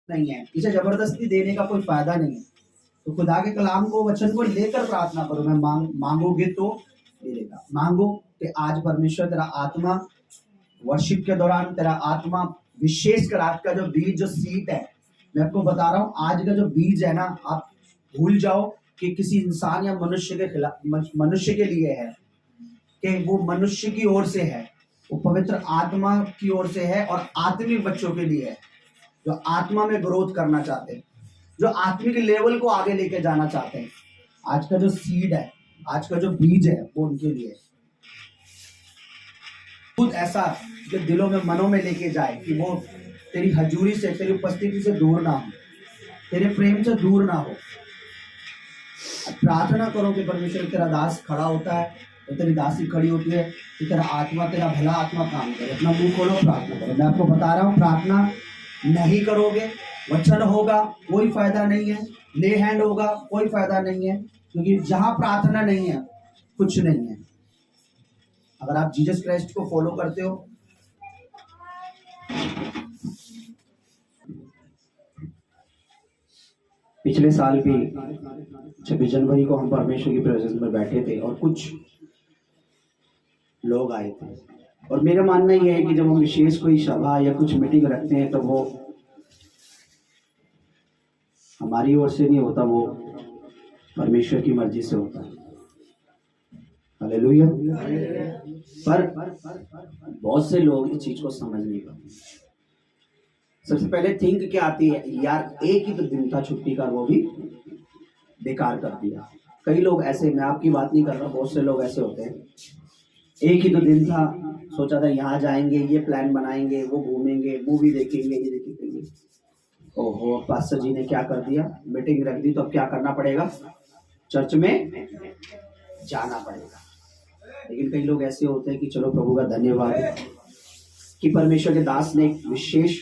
नहीं है, इसे जबरदस्ती देने का कोई फायदा नहीं है। तो खुदा के कलाम को, वचन को लेकर प्रार्थना करो। मैं मांगोगे तो मिलेगा। मांगो कि आज परमेश्वर तेरा आत्मा वर्शिप के दौरान, तेरा आत्मा विशेषकर आज का जो बीज, जो सीड है, मैं आपको बता रहा हूँ, आज का जो बीज है ना, आप भूल जाओ कि किसी इंसान या मनुष्य के खिलाफ, मनुष्य के लिए है, कि वो मनुष्य की ओर से है, वो पवित्र आत्मा की ओर से है और आत्मिक बच्चों के लिए है, जो आत्मा में ग्रोथ करना चाहते हैं, जो आत्मिक लेवल को आगे लेके जाना चाहते हैं। आज का जो सीड है, आज का जो बीज है, वो उनके लिए खुद ऐसा जो दिलों में, मनों में लेके जाए कि वो तेरी हजूरी से, तेरी उपस्थिति से दूर ना हो, तेरे प्रेम से दूर ना हो। प्रार्थना करो कि परमेश्वर, तेरा दास खड़ा होता है तो तेरी दासी खड़ी होती है, कि तेरा आत्मा, तेरा भला आत्मा काम करे। अपना मुंह खोलो, प्रार्थना करो। मैं आपको बता रहा हूँ, प्रार्थना नहीं करोगे, वचन होगा कोई फायदा नहीं है, ले हैंड होगा कोई फायदा नहीं है, क्योंकि जहां प्रार्थना नहीं है कुछ नहीं है। अगर आप जीसस क्राइस्ट को फॉलो करते हो, पिछले साल भी 26 जनवरी को हम परमेश्वर की प्रेजेंस में बैठे थे और कुछ लोग आए थे, और मेरा मानना यह है कि जब हम विशेष कोई सभा या कुछ मीटिंग रखते हैं तो वो हमारी ओर से नहीं होता, वो परमेश्वर की मर्जी से होता है। हालेलुया। पर बहुत से लोग इस चीज को समझ नहीं पाते। सबसे पहले थिंक क्या आती है, यार एक ही तो दिन था छुट्टी का, वो भी बेकार कर दिया। कई लोग ऐसे, मैं आपकी बात नहीं कर रहा, बहुत से लोग ऐसे होते हैं, एक ही तो दिन था, सोचा था यहाँ जाएंगे, ये प्लान बनाएंगे, वो घूमेंगे, मूवी देखेंगे, ये देखेंगे। ओहो, पास्टर जी ने क्या कर दिया, मीटिंग रख दी, तो अब क्या करना पड़ेगा, चर्च में जाना पड़ेगा। लेकिन कई लोग ऐसे होते हैं कि चलो प्रभु का धन्यवाद कि परमेश्वर के दास ने एक विशेष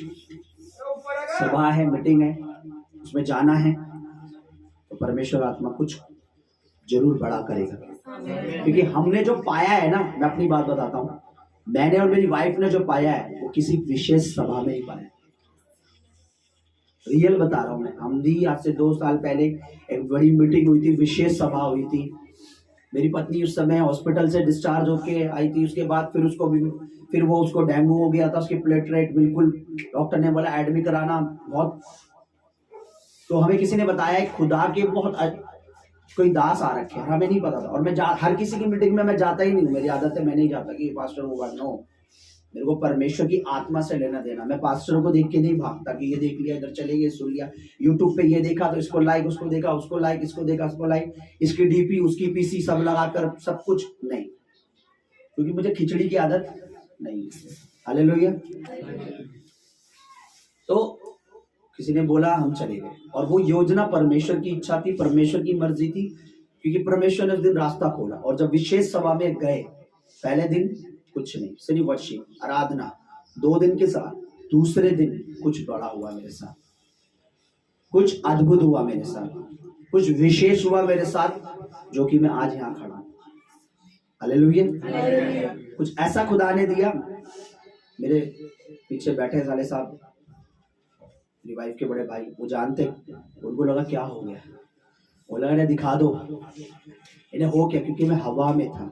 सभा है, मीटिंग है, उसमें जाना है, तो परमेश्वर आत्मा कुछ जरूर बड़ा करेगा। क्योंकि हमने जो पाया है ना, मैं अपनी बात बताता हूँ, मैंने और मेरी वाइफ ने जो पाया है वो किसी विशेष सभा में ही पाया। रियल बता रहा हूँ मैं। हम भी आज से 2 साल पहले एक बड़ी मीटिंग हुई थी, विशेष सभा हुई थी। मेरी पत्नी उस समय हॉस्पिटल से डिस्चार्ज होके आई थी, उसके बाद फिर वो उसको डेंगू हो गया था, उसकी प्लेटलेट बिल्कुल, डॉक्टर ने बोला एडमिट कराना बहुत। तो हमें किसी ने बताया खुदा के बहुत कोई दास आ रखे हैं, हमें नहीं पता था। और मैं हर किसी की मीटिंग में मैं जाता ही नहीं हूँ, मेरी आदत है, मैं नहीं जाता कि पास्टर होगा, नो। मेरे को परमेश्वर की आत्मा से लेना देना। मैं पास्टरों को देख के नहीं भागता कि ये देख लिया, इधर चले गए, सुन लिया, यूट्यूब पे ये देखा तो इसको लाइक, उसको देखा उसको लाइक, इसको देखा उसको लाइक, इसकी डीपी उसकी पीसी सब लगाकर सब कुछ नहीं, क्योंकि मुझे खिचड़ी की आदत नहीं है। हालेलुया। तो किसी ने बोला, हम चले गए, और वो योजना परमेश्वर की इच्छा थी, परमेश्वर की मर्जी थी, क्योंकि परमेश्वर ने उस दिन रास्ता खोला। और जब विशेष सभा में गए, पहले दिन कुछ नहीं, सिर्फ वर्शिप, आराधना, 2 दिन के साथ, दूसरे दिन कुछ बड़ा हुआ मेरे साथ, कुछ अद्भुत हुआ मेरे साथ, कुछ विशेष हुआ मेरे साथ, जो कि मैं आज यहाँ खड़ा हूँ। हालेलुया। कुछ ऐसा खुदा ने दिया। मेरे पीछे बैठे साले साहब, मेरी वाइफ के बड़े भाई, वो जानते, उनको लगा क्या हो गया, वो लगा दिखा दो इन्हें हो क्या, क्योंकि मैं हवा में था।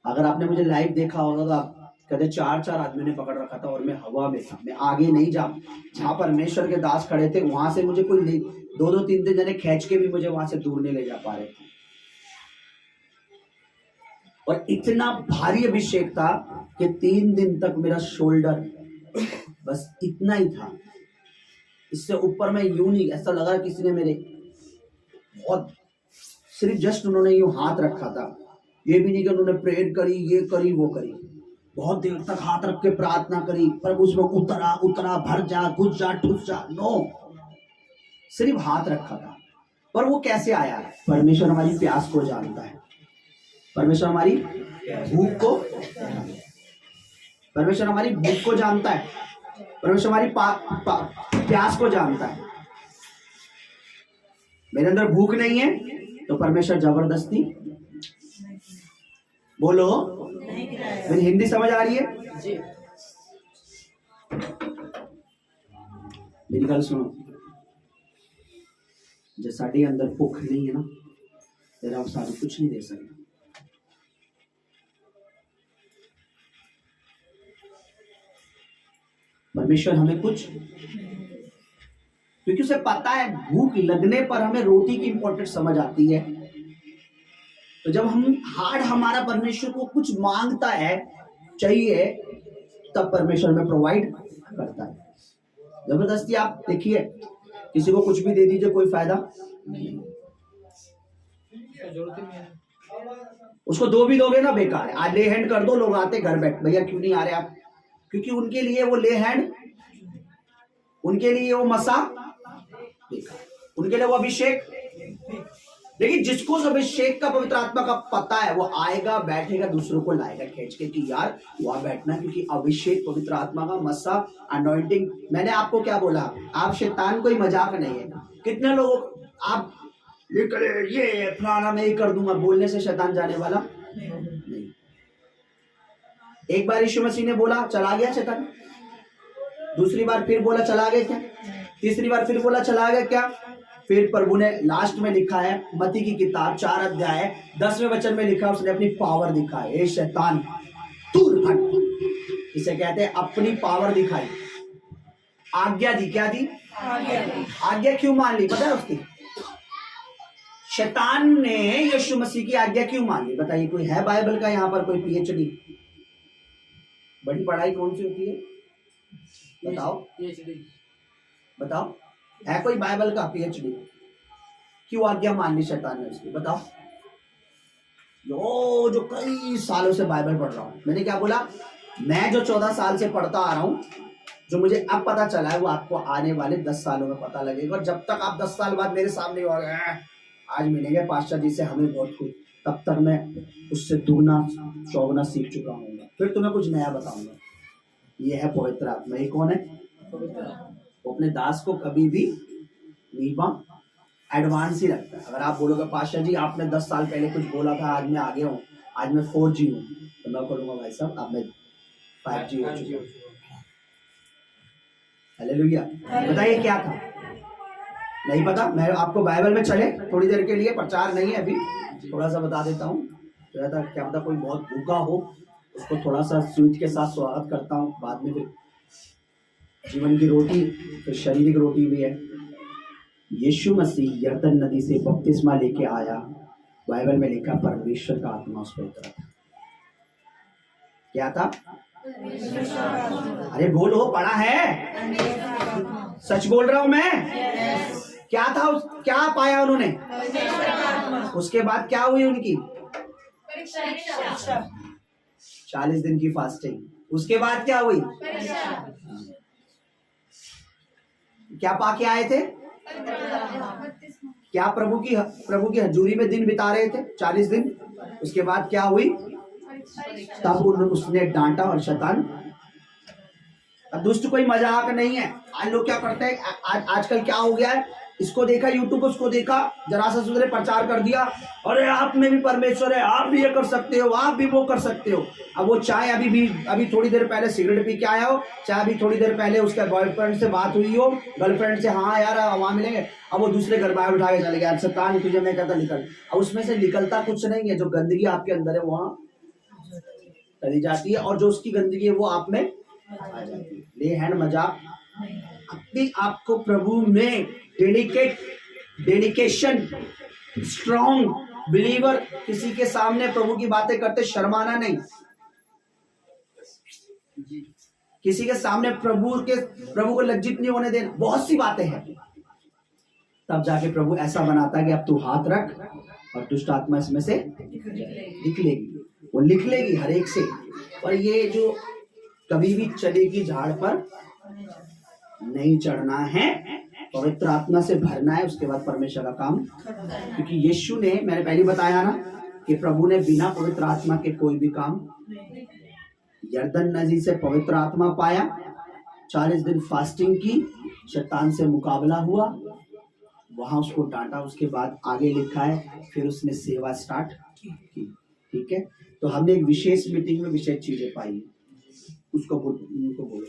अगर आपने मुझे लाइव देखा होगा तो आप कहते 4 आदमी ने पकड़ रखा था और मैं हवा में था। मैं आगे नहीं जहाँ परमेश्वर के दास खड़े थे वहां से मुझे कोई 2-3 जने खींच के भी मुझे वहां से दूर नहीं ले जा पा रहे थे। और इतना भारी अभिषेक था कि 3 दिन तक मेरा शोल्डर बस इतना ही था, इससे ऊपर मैं यूं नहीं, ऐसा लगा किसी ने मेरे बहुत, सिर्फ जस्ट उन्होंने यूं हाथ रखा था, ये भी नहीं कि उन्होंने प्रेयर करी, ये करी वो करी, बहुत देर तक हाथ रख के प्रार्थना करी, पर उसमें उतरा भर जा, घुस जा, ठुस जा, नो, सिर्फ हाथ रखा था। पर वो कैसे आया? परमेश्वर हमारी प्यास को जानता है, परमेश्वर हमारी भूख को, परमेश्वर हमारी भूख को जानता है, परमेश्वर हमारी प्यास को जानता है। मेरे अंदर भूख नहीं है तो परमेश्वर जबरदस्ती, बोलो, मेरी हिंदी समझ आ रही है? मेरी गल सुनो, जो साढ़े अंदर भुख नहीं है ना, तेरा आप सानू कुछ नहीं दे सकते। परमेश्वर हमें कुछ, क्योंकि उसे पता है भूख लगने पर हमें रोटी की इंपॉर्टेंस समझ आती है। तो जब हम हार्ट हमारा परमेश्वर को कुछ मांगता है, चाहिए, तब परमेश्वर हमें प्रोवाइड करता है। जबरदस्ती आप देखिए, किसी को कुछ भी दे दीजिए, कोई फायदा नहीं, उसको दो भी दोगे ना बेकार है। आज ले हैंड कर दो, लोग आते घर बैठ, भैया क्यों नहीं आ रहे आप, क्योंकि उनके लिए वो ले हैंड, उनके लिए वो मसा बेकार, उनके लिए वो अभिषेक। लेकिन जिसको उस अभिषेक का, पवित्र आत्मा का पता है, वो आएगा, बैठेगा, दूसरों को लाएगा खींच के कि यार वहां बैठना, क्योंकि अभिषेक, पवित्र आत्मा का मसा, अनॉइंटिंग। मैंने आपको क्या बोला, आप शैतान कोई मजाक नहीं है। कितने लोग आप ये करे, ये फलाना मैं ही कर दूंगा, बोलने से शैतान जाने वाला नहीं। एक बार यीशु मसीह ने बोला, चला गया शैतान। दूसरी बार फिर बोला, चला गया क्या? तीसरी बार फिर बोला, चला गया क्या? फिर प्रभु ने लास्ट में लिखा है, मत्ती की किताब 4 अध्याय 10वें वचन में लिखा, उसने अपनी पावर दिखाई। ए शैतान दूर हट, इसे कहते हैं अपनी पावर दिखाई, आज्ञा दी। क्या दी? आज्ञा क्यों मान ली पता है उसकी? शैतान ने यीशु मसीह की आज्ञा क्यों मान ली? बताइए, कोई है बाइबल का यहाँ पर कोई पीएचडी? बड़ी पढ़ाई कौन सी होती है बताओ? बताओ, है कोई बाइबल का पीएचडी? क्यों आज्ञा मान ली शैतान ने उसकी? बताओ। जो कई सालों से बाइबल पढ़ रहा हूं, मैंने क्या बोला, मैं जो 14 साल से पढ़ता आ रहा हूं, जो मुझे अब पता चला है, वो आपको आने वाले 10 सालों में पता लगेगा। और जब तक आप 10 साल बाद मेरे सामने आज मिलेंगे पास्टर जी से, हमें बहुत कुछ, तब तक मैं उससे दुगना चौगुना सीख चुका हूँ। फिर तुम्हें कुछ नया बताऊंगा। ये है पवित्र आत्मा। ये कौन है? वो अपने दास को कभी भी नीवा एडवांस ही रखता है। अगर आप बोलोगे पास्टर जी आपने 10 साल पहले कुछ बोला था, आज मैं आगे हूँ, आज मैं 4G हूँ, तो मैं बोलूंगा भाई साहब अब मैं 5G हो चुका हूँ। हालेलुया। बताइए क्या था? नहीं पता? मैं आपको बाइबल में चले थोड़ी देर के लिए, प्रचार नहीं है अभी, थोड़ा सा बता देता हूँ। क्या पता कोई बहुत भूखा हो, उसको थोड़ा सा स्वीट के साथ स्वागत करता हूँ। बाद में फिर जीवन की रोटी, फिर शारीरिक रोटी भी है। यीशु मसीह यरदन नदी से बपतिस्मा लेके आया, बाइबल में लिखा परमेश्वर का आत्मा उस पर उतरा था। क्या था? अरे बोलो, पढ़ा है? सच बोल रहा हूं मैं। क्या था? क्या पाया उन्होंने? उसके बाद क्या हुई उनकी? 40 दिन की फास्टिंग। उसके बाद क्या हुई? क्या पाके आए थे? क्या प्रभु की हजूरी में दिन बिता रहे थे 40 दिन। उसके बाद क्या हुई? तब उसने डांटा। और शैतान, दुष्ट कोई मजाक नहीं है। आज लोग क्या करते हैं, आजकल क्या हो गया है, इसको देखा यूट्यूब, उसको देखा, जरा सा सुधरे प्रचार कर दिया, अरे आप में भी परमेश्वर है, आप भी ये कर सकते हो, आप भी वो कर सकते हो। अब वो चाहे अभी थोड़ी देर पहले सिगरेट पी के आया हो, चाहे अभी थोड़ी देर पहले उसका बॉयफ्रेंड से बात हुई हो, गर्लफ्रेंड से, हाँ यार वहां मिलेंगे, अब वो दूसरे घर बाहर उठा के चले गया, शैतान तुझे मैं कहता निकल। अब उसमें से निकलता कुछ नहीं है, जो गंदगी आपके अंदर है वहां चली जाती है, और जो उसकी गंदगी है वो आप में आ जाती है। ले हैंड मजाक। अपने आप को प्रभु में डेडिकेशन, स्ट्रॉन्ग बिलीवर, किसी के सामने प्रभु की बातें करते शर्माना नहीं। किसी के सामने प्रभु को लज्जित नहीं होने देना। बहुत सी बातें हैं, तब जाके प्रभु ऐसा बनाता है कि अब तू हाथ रख और दुष्ट आत्मा इसमें से निकलेगी। वो निकलेगी हर एक से। और ये जो कभी भी चलेगी झाड़ पर नहीं चढ़ना है, पवित्र आत्मा से भरना है, उसके बाद परमेश्वर का काम। क्योंकि यीशु ने, मैंने पहले बताया ना कि प्रभु ने बिना पवित्र आत्मा के कोई भी काम, यरदन नदी से पवित्र आत्मा पाया, 40 दिन फास्टिंग की, शैतान से मुकाबला हुआ, वहां उसको डांटा, उसके बाद आगे लिखा है फिर उसने सेवा स्टार्ट की। ठीक है, तो हमने एक विशेष मीटिंग में विशेष चीजें पाई, उसको बोलो।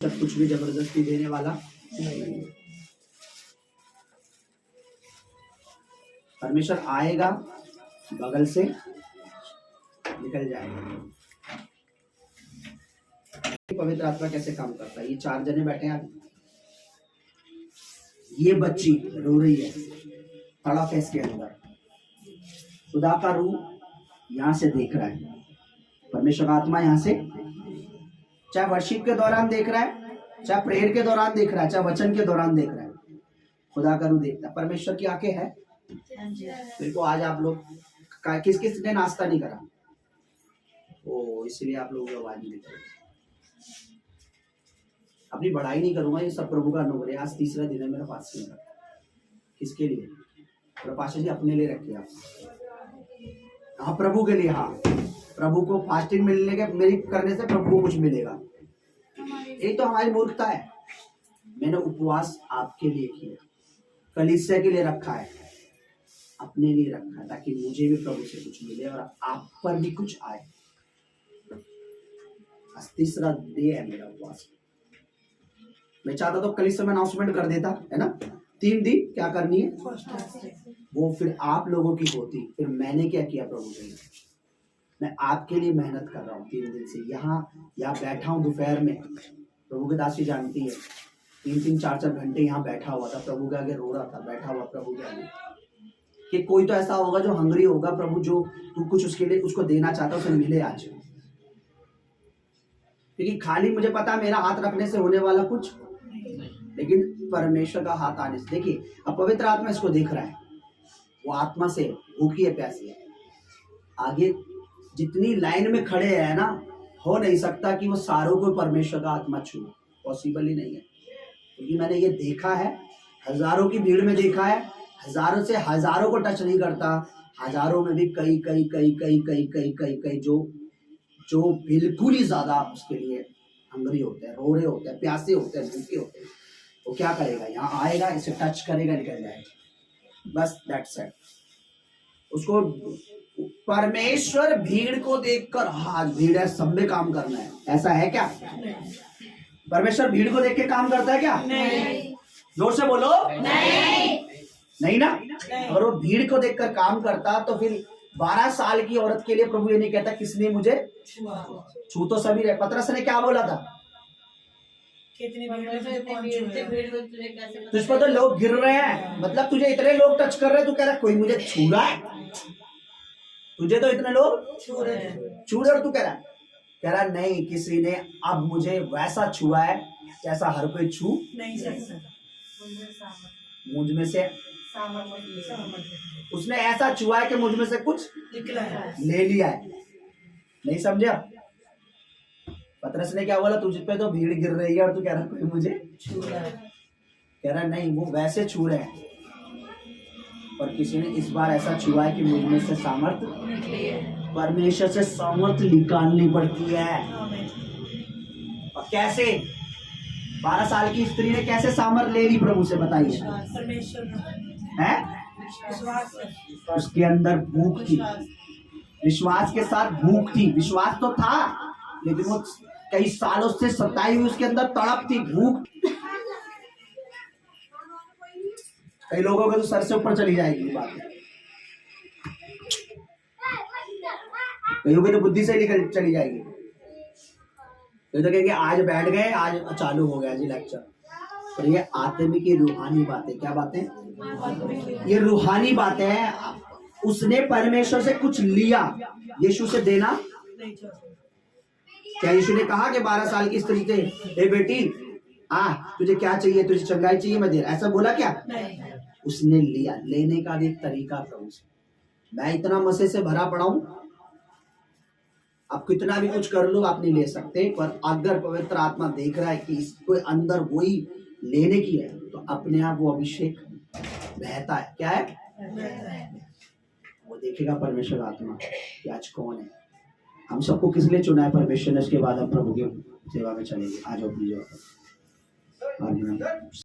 सब कुछ भी जबरदस्ती देने वाला परमेश्वर आएगा, बगल से निकल जाएगा। पवित्र आत्मा कैसे काम करता है? ये 4 जने बैठे हैं, ये बच्ची रो रही है, तड़प है इसके अंदर। खुदा का रूह यहां से देख रहा है, परमेश्वर का आत्मा यहां से, चाहे वर्शिप के दौरान देख रहा है, चाहे प्रेयर के दौरान देख रहा है, चाहे वचन के दौरान देख रहा है, खुदा का रूह देखता है। परमेश्वर की आंखें है। मेरे को आज आप लोग किस किस ने नाश्ता नहीं करा? ओ, इसलिए आप लोगों की आवाज नहीं निकल रही। अपनी बढ़ाई नहीं करूंगा, ये सब प्रभु का अनुभव है। आज तीसरा दिन है मेरा फास्टिंग का। किसके लिए? प्रपाशा जी अपने लिए रखिए आप। हाँ, प्रभु के लिए। हाँ, प्रभु को फास्टिंग मिलने के मेरी करने से प्रभु को कुछ मिलेगा। ये तो हमारी मूर्खता है। मैंने उपवास आपके लिए किया, कलीसिया के लिए रखा है, अपने लिए रखा है, ताकि मुझे भी प्रभु से कुछ मिले और आप पर भी कुछ आए। आज तीसरा डे है मेरा उपवास। मैं चाहता तो कलीसिया में अनाउंसमेंट कर देता, है ना, 3 दिन क्या करनी है, वो फिर आप लोगों की होती। फिर मैंने क्या किया प्रभु के लिए? मैं आपके लिए मेहनत कर रहा हूँ 3 दिन से। यहाँ बैठा हूँ दोपहर में, प्रभु की दासी जानती है, 3-3, 4-4 घंटे यहाँ बैठा हुआ था, प्रभु के आगे रो रहा था, बैठा हुआ प्रभु के आगे। कि कोई तो ऐसा होगा जो हंगरी होगा, प्रभु जो तू कुछ उसके लिए उसको देना चाहता है, उसे मिले आज। क्योंकि खाली मुझे पता मेरा हाथ रखने से होने वाला कुछ, लेकिन परमेश्वर का हाथ आने से। देखिए, अब पवित्र आत्मा इसको देख रहा है, वो आत्मा से भूखी है, प्यासी है। आगे जितनी लाइन में खड़े हैं ना, हो नहीं सकता कि वो सारों को परमेश्वर का आत्मा छू, पॉसिबल ही नहीं है। क्योंकि मैंने ये देखा है, हजारों की भीड़ में देखा है, हजारों से हजारों को टच नहीं करता, हजारों में भी कई कई कई कई कई कई कई कई जो बिल्कुल ही ज्यादा उसके लिए हंगरी होते हैं, रो रहे होते हैं, प्यासे होते हैं, भूखे होते हैं। वो क्या करेगा? यहाँ आएगा, इसे टच करेगा, निकल जाएगा, बस दैट्स इट। उसको परमेश्वर भीड़ को देखकर, हाँ भीड़ है, सब में काम करना है, ऐसा है क्या? परमेश्वर भीड़ को देख के काम करता है क्या? नहीं। जोर से बोलो, नहीं ना। अगर वो भीड़ को देखकर काम करता तो फिर 12 साल की औरत के लिए प्रभु ये नहीं कहता किसने मुझे छू, तो सभी रहे। पतरस ने क्या बोला था? तुझ पर तो लोग गिर रहे हैं, मतलब तुझे इतने लोग टच कर रहे हैं, तू कह रहा है कोई मुझे छू रहा है? तुझे तो इतने लोग छू रहे और तू कह रहा नहीं, किसी ने अब मुझे वैसा छुआ है जैसा हर कोई छू नहीं सकता। मुझ में से उसने ऐसा छुआ है कि मुझ में से कुछ निकला है, ले लिया है। नहीं समझे आप? पतरस ने क्या बोला? तुझ पे तो भीड़ गिर रही है और तू कह रहा कोई मुझे छू रहा है। कह रहा नहीं, वो वैसे छू रहे हैं, पर किसी ने इस बार ऐसा छुआ है कि मुझ में से सामर्थ, परमेश्वर से सामर्थ निकालनी पड़ती है। और कैसे? 12 साल की स्त्री ने कैसे सामर्थ ले ली प्रभु से, बताइए? है? उसके अंदर भूख थी, विश्वास के साथ भूख थी। विश्वास तो था, लेकिन वो कई सालों से सताई हुई उसके अंदर तड़प थी, भूख। कई लोगों के तो सर से ऊपर चली जाएगी बात, कईयों की तो बुद्धि से निकल चली जाएगी। ये तो कहेंगे आज बैठ गए, आज चालू हो गया जी लेक्चर। पर ये आत्मिक की रूहानी बातें, क्या बातें? ये रूहानी बातें हैं। उसने परमेश्वर से कुछ लिया, यीशु से देना। क्या यीशु ने कहा कि 12 साल की स्त्री से, ए बेटी तुझे क्या चाहिए, तुझे चंगाई चाहिए, मैं दे रहा, ऐसा बोला क्या? नहीं। उसने लिया। लेने का भी एक तरीका प्रभु से। मैं इतना मसे से भरा पड़ा हूं, आप कितना भी कुछ कर लो, आप नहीं ले सकते। पर अगर पवित्र आत्मा देख रहा है कि इसको अंदर वही लेने की है, तो अपने आप वो अभिषेक बहता है। क्या है? वो देखेगा परमेश्वर आत्मा कि आज कौन है। हम सबको किस लिए चुना है परमेश्वर ने? इसके बाद हम प्रभु की सेवा में चलेंगे। आज प्लीज।